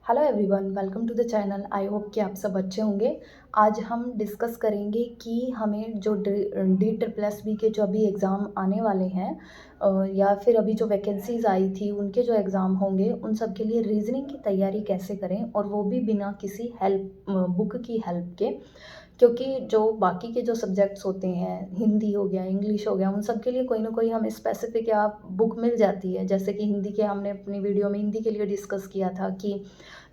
Hello everyone, welcome to the channel. I hope कि आप सब अच्छे होंगे। आज हम डिस्कस करेंगे कि हमें जो डी ट्रिपल एस बी के जो अभी एग्ज़ाम आने वाले हैं या फिर अभी जो वैकेंसीज़ आई थी उनके जो एग्ज़ाम होंगे उन सब के लिए रीजनिंग की तैयारी कैसे करें, और वो भी बिना किसी हेल्प बुक की हेल्प के। क्योंकि जो बाकी के जो सब्जेक्ट्स होते हैं, हिंदी हो गया, इंग्लिश हो गया, उन सब के लिए कोई ना कोई हमें स्पेसिफिक या बुक मिल जाती है। जैसे कि हिंदी के हमने अपनी वीडियो में हिंदी के लिए डिस्कस किया था कि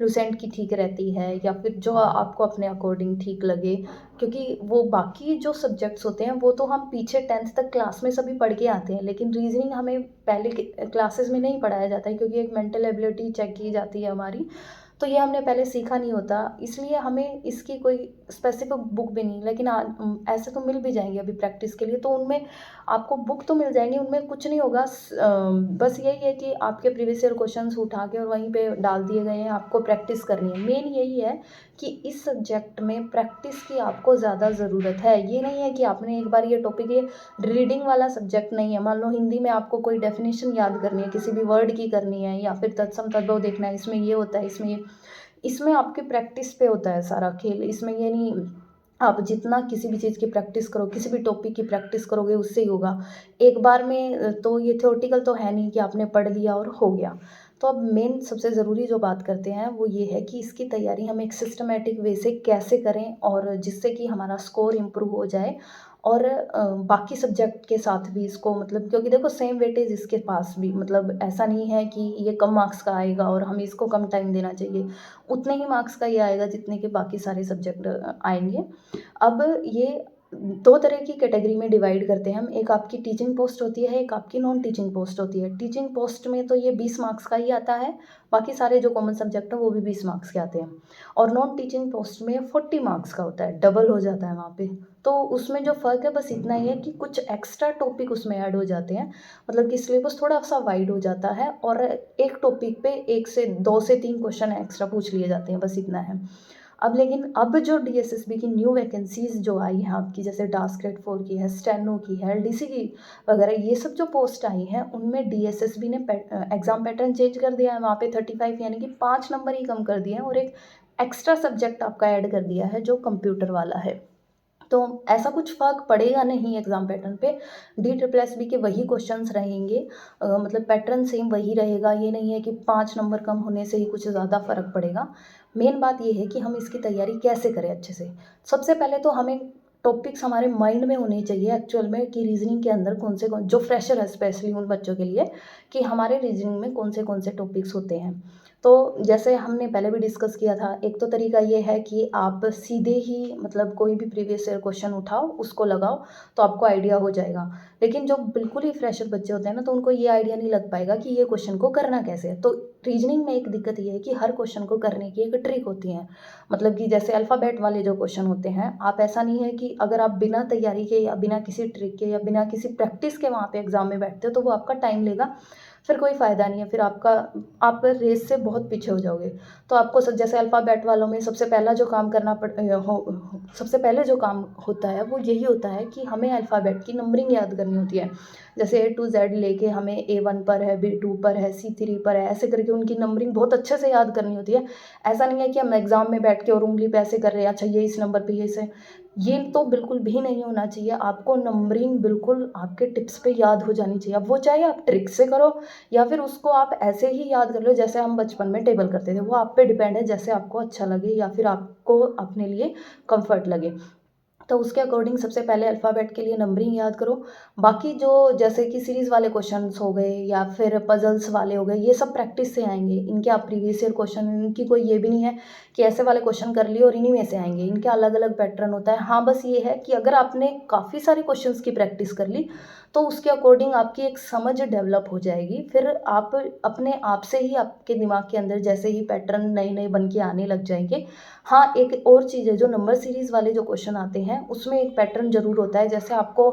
लुसेंट की ठीक रहती है, या फिर जो आपको अपने अकॉर्डिंग ठीक लगे। क्योंकि वो बाकी जो सब्जेक्ट्स होते हैं वो तो हम पीछे 10th तक क्लास में सभी पढ़ के आते हैं, लेकिन रीजनिंग हमें पहले क्लासेस में नहीं पढ़ाया जाता है, क्योंकि एक मेंटल एबिलिटी चेक की जाती है हमारी। तो ये हमने पहले सीखा नहीं होता, इसलिए हमें इसकी कोई स्पेसिफिक बुक भी नहीं। लेकिन ऐसे तो मिल भी जाएंगे अभी प्रैक्टिस के लिए, तो उनमें आपको बुक तो मिल जाएंगी, उनमें कुछ नहीं होगा। बस यही है कि आपके प्रीवियस ईयर क्वेश्चंस उठा के और वहीं पे डाल दिए गए हैं, आपको प्रैक्टिस करनी है। मेन यही है कि इस सब्जेक्ट में प्रैक्टिस की आपको ज़्यादा ज़रूरत है। ये नहीं है कि आपने एक बार ये टॉपिक, ये रीडिंग वाला सब्जेक्ट नहीं है। मान लो हिंदी में आपको कोई डेफिनेशन याद करनी है, किसी भी वर्ड की करनी है, या फिर तत्सम तद्भव देखना है, इसमें ये होता है, इसमें आपकी प्रैक्टिस पे होता है सारा खेल। इसमें ये नहीं, आप जितना किसी भी चीज़ की प्रैक्टिस करो, किसी भी टॉपिक की प्रैक्टिस करोगे, उससे ही होगा। एक बार में तो ये थ्योरेटिकल तो है नहीं कि आपने पढ़ लिया और हो गया। तो अब मेन सबसे ज़रूरी जो बात करते हैं वो ये है कि इसकी तैयारी हम एक सिस्टमैटिक वे से कैसे करें, और जिससे कि हमारा स्कोर इम्प्रूव हो जाए। और बाकी सब्जेक्ट के साथ भी इसको, मतलब क्योंकि देखो सेम वेटेज इसके पास भी, मतलब ऐसा नहीं है कि ये कम मार्क्स का आएगा और हमें इसको कम टाइम देना चाहिए। उतने ही मार्क्स का ये आएगा जितने के बाकी सारे सब्जेक्ट आएंगे। अब ये दो तरह की कैटेगरी में डिवाइड करते हैं हम। एक आपकी टीचिंग पोस्ट होती है, एक आपकी नॉन टीचिंग पोस्ट होती है। टीचिंग पोस्ट में तो ये 20 मार्क्स का ही आता है, बाकी सारे जो कॉमन सब्जेक्ट हैं वो भी 20 मार्क्स के आते हैं। और नॉन टीचिंग पोस्ट में 40 मार्क्स का होता है, डबल हो जाता है वहाँ पे। तो उसमें जो फ़र्क है बस इतना ही है कि कुछ एक्स्ट्रा टॉपिक उसमें ऐड हो जाते हैं, मतलब कि सिलेबस थोड़ा सा वाइड हो जाता है, और एक टॉपिक पे 1 से 2 से 3 क्वेश्चन एक्स्ट्रा पूछ लिए जाते हैं, बस इतना है। अब लेकिन अब जो डीएसएसबी की न्यू वैकेंसीज़ जो आई हैं आपकी, जैसे टास्क ग्रेड 4 की है, स्टेनो की है, एलडीसी की वगैरह, ये सब जो पोस्ट आई हैं उनमें डीएसएसबी ने एग्ज़ाम पैटर्न चेंज कर दिया है। वहाँ पे 35 यानी कि 5 नंबर ही कम कर दिए हैं, और एक एक्स्ट्रा सब्जेक्ट आपका ऐड कर दिया है जो कंप्यूटर वाला है। तो ऐसा कुछ फ़र्क पड़ेगा नहीं एग्ज़ाम पैटर्न पे। डी ट्रिपल एस बी के वही क्वेश्चंस रहेंगे, मतलब पैटर्न सेम वही रहेगा। ये नहीं है कि 5 नंबर कम होने से ही कुछ ज़्यादा फ़र्क पड़ेगा। मेन बात ये है कि हम इसकी तैयारी कैसे करें अच्छे से। सबसे पहले तो हमें टॉपिक्स हमारे माइंड में होने चाहिए एक्चुअल में, कि रीजनिंग के अंदर कौन से जो फ्रेशर है स्पेशली उन बच्चों के लिए, कि हमारे रीजनिंग में कौन से टॉपिक्स होते हैं। तो जैसे हमने पहले भी डिस्कस किया था, एक तो तरीका ये है कि आप सीधे ही, मतलब कोई भी प्रीवियस ईयर क्वेश्चन उठाओ, उसको लगाओ, तो आपको आइडिया हो जाएगा। लेकिन जो बिल्कुल ही फ्रेशर बच्चे होते हैं ना, तो उनको ये आइडिया नहीं लग पाएगा कि ये क्वेश्चन को करना कैसे है। तो रीजनिंग में एक दिक्कत ये है कि हर क्वेश्चन को करने की एक ट्रिक होती है। मतलब कि जैसे अल्फ़ाबेट वाले जो क्वेश्चन होते हैं, आप ऐसा नहीं है कि अगर आप बिना तैयारी के या बिना किसी ट्रिक के या बिना किसी प्रैक्टिस के वहाँ पे एग्ज़ाम में बैठते हो, तो वो आपका टाइम लेगा, फिर कोई फ़ायदा नहीं है। फिर आप रेस से बहुत पीछे हो जाओगे। तो आपको जैसे अल्फ़ाबेट वालों में सबसे पहला जो काम सबसे पहले जो काम होता है वो यही होता है कि हमें अल्फ़ाबेट की नंबरिंग याद करनी होती है। जैसे ए टू जेड लेके हमें A1 पर है, B2 पर है, C3 पर है, ऐसे करके उनकी नंबरिंग बहुत अच्छे से याद करनी होती है। ऐसा नहीं है कि हम एग्ज़ाम में बैठ के और उँगली पे ऐसे कर रहे हैं, अच्छा ये इस नंबर पे ये से, ये तो बिल्कुल भी नहीं होना चाहिए। आपको नंबरिंग बिल्कुल आपके टिप्स पे याद हो जानी चाहिए। अब वो चाहे आप ट्रिक से करो, या फिर उसको आप ऐसे ही याद कर लो जैसे हम बचपन में टेबल करते थे। वो आप पे डिपेंड है, जैसे आपको अच्छा लगे या फिर आपको अपने लिए कंफर्ट लगे। तो उसके अकॉर्डिंग सबसे पहले अल्फ़ाबेट के लिए नंबरिंग याद करो। बाकी जो जैसे कि सीरीज़ वाले क्वेश्चंस हो गए या फिर पज़ल्स वाले हो गए, ये सब प्रैक्टिस से आएँगे। इनके आप प्रीवियस ईयर क्वेश्चन, इनकी कोई ये भी नहीं है कि ऐसे वाले क्वेश्चन कर लिए और इन्हीं में से आएँगे। इनके अलग-अलग पैटर्न होता है। हाँ, बस ये है कि अगर आपने काफ़ी सारे क्वेश्चंस की प्रैक्टिस कर ली, तो उसके अकॉर्डिंग आपकी एक समझ डेवलप हो जाएगी। फिर आप अपने आप से ही, आपके दिमाग के अंदर जैसे ही पैटर्न नए-नए बन के आने लग जाएँगे। हाँ, एक और चीज़ है, जो नंबर सीरीज़ वाले जो क्वेश्चन आते हैं हैं उसमें एक पैटर्न ज़रूर होता है। जैसे आपको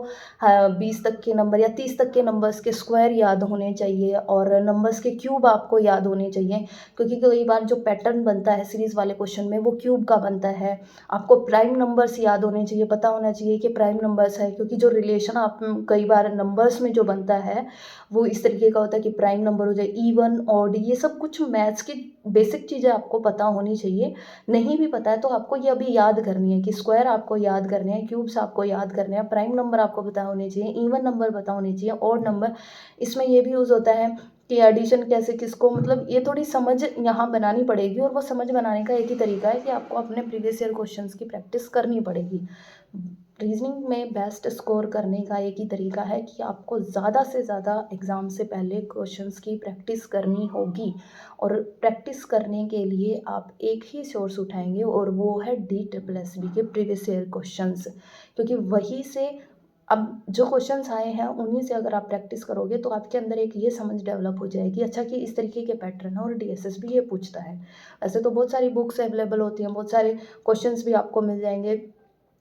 20 तक के नंबर या 30 तक के नंबर्स के स्क्वायर याद होने चाहिए और नंबर्स के क्यूब आपको याद होने चाहिए, क्योंकि कई बार जो पैटर्न बनता है सीरीज़ वाले क्वेश्चन में वो क्यूब का बनता है। आपको प्राइम नंबर्स याद होने चाहिए, पता होना चाहिए कि प्राइम नंबर्स है, क्योंकि जो रिलेशन आप कई बार नंबर्स में जो बनता है वो इस तरीके का होता है कि प्राइम नंबर हो जाए, इवन ऑड, ये सब कुछ मैथ्स की बेसिक चीज़ें आपको पता होनी चाहिए। नहीं भी पता है तो आपको ये अभी याद करनी है कि स्क्वायर आपको याद करने हैं, क्यूब्स आपको याद करने हैं, प्राइम नंबर आपको पता होने चाहिए, इवन नंबर पता होने चाहिए, ऑड नंबर। इसमें ये भी यूज़ होता है कि एडिशन कैसे किसको, मतलब ये थोड़ी समझ यहाँ बनानी पड़ेगी, और वो समझ बनाने का एक ही तरीका है कि आपको अपने प्रीवियस ईयर क्वेश्चंस की प्रैक्टिस करनी पड़ेगी। रीजनिंग में बेस्ट स्कोर करने का एक ही तरीका है कि आपको ज़्यादा से ज़्यादा एग्ज़ाम से पहले क्वेश्चंस की प्रैक्टिस करनी होगी, और प्रैक्टिस करने के लिए आप एक ही सोर्स उठाएंगे और वो है DSSB के प्रीवियस ईयर क्वेश्चंस, क्योंकि वही से अब जो क्वेश्चंस आए हैं उन्हीं से अगर आप प्रैक्टिस करोगे तो आपके अंदर एक ये समझ डेवलप हो जाएगी, अच्छा कि इस तरीके के पैटर्न है और DSSB ये पूछता है। ऐसे तो बहुत सारी बुक्स अवेलेबल होती हैं, बहुत सारे क्वेश्चंस भी आपको मिल जाएंगे,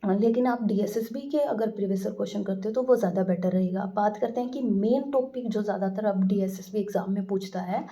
लेकिन आप DSSB के अगर प्रीवियस ईयर क्वेश्चन करते हो तो वो ज़्यादा बेटर रहेगा। अब बात करते हैं कि मेन टॉपिक जो ज़्यादातर अब DSSB एग्ज़ाम में पूछता है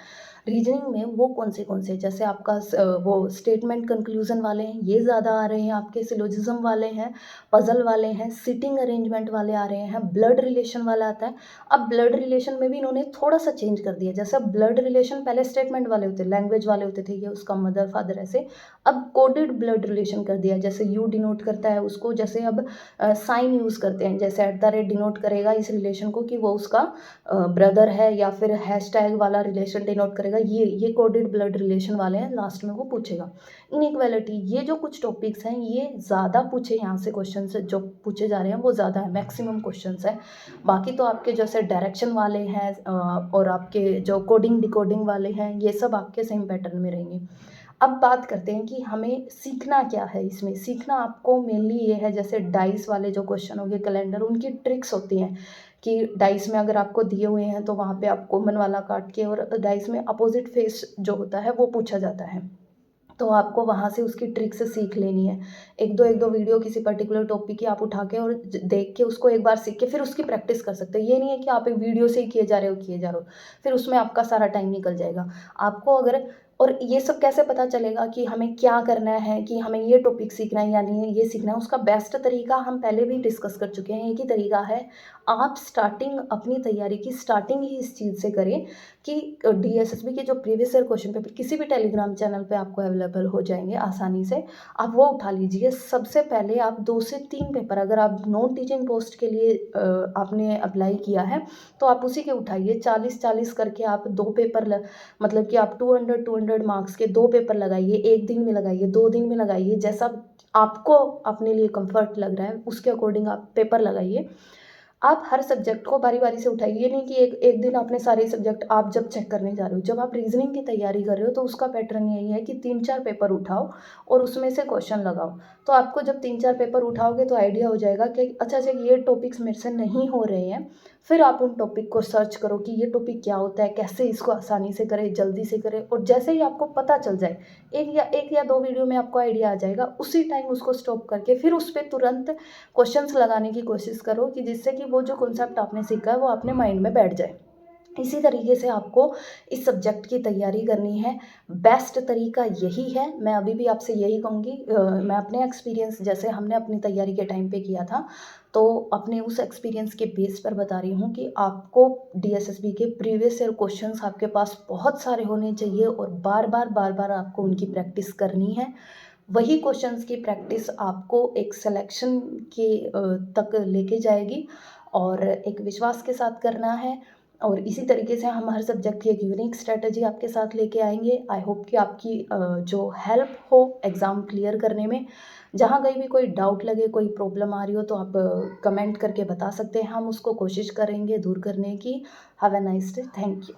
रीजनिंग में, वो कौन से जैसे आपका वो स्टेटमेंट कंक्लूजन वाले हैं, ये ज़्यादा आ रहे हैं, आपके सिलोजिज्म वाले हैं, पजल वाले हैं, सिटिंग अरेंजमेंट वाले आ रहे हैं, ब्लड रिलेशन वाला आता है। अब ब्लड रिलेशन में भी इन्होंने थोड़ा सा चेंज कर दिया, जैसे ब्लड रिलेशन पहले स्टेटमेंट वाले होते, लैंग्वेज वाले होते थे, ये उसका मदर फादर ऐसे, अब कोडेड ब्लड रिलेशन कर दिया, जैसे यू डिनोट करता है उसको, जैसे अब साइन यूज़ करते हैं, जैसे @ डिनोट करेगा इस रिलेशन को कि वो उसका ब्रदर है, या फिर हैशटैग वाला रिलेशन डिनोट करेगा, ये कोडेड ब्लड रिलेशन वाले हैं, लास्ट में वो पूछेगा। इनइक्वालिटी, ये जो कुछ टॉपिक्स हैं ये ज़्यादा पूछे यहाँ से क्वेश्चन जो पूछे जा रहे हैं वो ज़्यादा है, मैक्सिमम क्वेश्चन है। बाकी तो आपके जैसे डायरेक्शन वाले हैं और आपके जो कोडिंग डिकोडिंग वाले हैं, ये सब आपके सेम पैटर्न में रहेंगे। अब बात करते हैं कि हमें सीखना क्या है। इसमें सीखना आपको मेनली ये है, जैसे डाइस वाले जो क्वेश्चन हो गए, कैलेंडर, उनकी ट्रिक्स होती हैं कि डाइस में अगर आपको दिए हुए हैं तो वहाँ पे आप कॉमन वाला काट के, और डाइस में अपोजिट फेस जो होता है वो पूछा जाता है, तो आपको वहाँ से उसकी ट्रिक से सीख लेनी है। एक दो वीडियो किसी पर्टिकुलर टॉपिक की आप उठा के और देख के उसको एक बार सीख के फिर उसकी प्रैक्टिस कर सकते हो। ये नहीं है कि आप एक वीडियो से ही किए जा रहे हो, फिर उसमें आपका सारा टाइम निकल जाएगा। आपको अगर, और ये सब कैसे पता चलेगा कि हमें क्या करना है, कि हमें ये टॉपिक सीखना है या नहीं ये सीखना है, उसका बेस्ट तरीका हम पहले भी डिस्कस कर चुके हैं। एक ही तरीका है, आप स्टार्टिंग अपनी तैयारी की स्टार्टिंग ही इस चीज़ से करें कि DSSB के जो प्रीवियस ईयर क्वेश्चन पेपर किसी भी टेलीग्राम चैनल पे आपको अवेलेबल हो जाएंगे आसानी से, आप वो उठा लीजिए। सबसे पहले आप 2 से 3 पेपर, अगर आप नॉन टीचिंग पोस्ट के लिए आपने अप्लाई किया है तो आप उसी के उठाइए, 40-40 करके आप 2 पेपर मतलब कि आप 200 मार्क्स के 2 पेपर लगाइए, 1 दिन में लगाइए, 2 दिन में लगाइए, जैसा आपको अपने लिए कंफर्ट लग रहा है उसके अकॉर्डिंग आप पेपर लगाइए। आप हर सब्जेक्ट को बारी-बारी से उठाइए, ये नहीं कि एक दिन आपने सारे सब्जेक्ट आप जब चेक करने जा रहे हो, जब आप रीजनिंग की तैयारी कर रहे हो तो उसका पैटर्न यही है कि 3-4 पेपर उठाओ और उसमें से क्वेश्चन लगाओ। तो आपको जब 3-4 पेपर उठाओगे तो आइडिया हो जाएगा कि अच्छा ये टॉपिक्स मेरे से नहीं हो रहे हैं, फिर आप उन टॉपिक को सर्च करो कि ये टॉपिक क्या होता है, कैसे इसको आसानी से करें, जल्दी से करें, और जैसे ही आपको पता चल जाए, एक या 2 वीडियो में आपको आइडिया आ जाएगा, उसी टाइम उसको स्टॉप करके फिर उस पे तुरंत क्वेश्चंस लगाने की कोशिश करो कि जिससे कि वो जो कॉन्सेप्ट आपने सीखा है वो अपने माइंड में बैठ जाए। इसी तरीके से आपको इस सब्जेक्ट की तैयारी करनी है। बेस्ट तरीका यही है, मैं अभी भी आपसे यही कहूँगी। मैं अपने एक्सपीरियंस, जैसे हमने अपनी तैयारी के टाइम पे किया था, तो अपने उस एक्सपीरियंस के बेस पर बता रही हूँ कि आपको DSSB के प्रीवियस ईयर क्वेश्चंस आपके पास बहुत सारे होने चाहिए और बार बार आपको उनकी प्रैक्टिस करनी है। वही क्वेश्चंस की प्रैक्टिस आपको एक सिलेक्शन के तक लेके जाएगी, और एक विश्वास के साथ करना है। और इसी तरीके से हम हर सब्जेक्ट की एक यूनिक स्ट्रेटजी आपके साथ लेके आएंगे। आई होप कि आपकी जो हेल्प हो एग्ज़ाम क्लियर करने में। जहाँ कहीं भी कोई डाउट लगे, कोई प्रॉब्लम आ रही हो तो आप कमेंट करके बता सकते हैं, हम उसको कोशिश करेंगे दूर करने की। Have a nice day, thank you.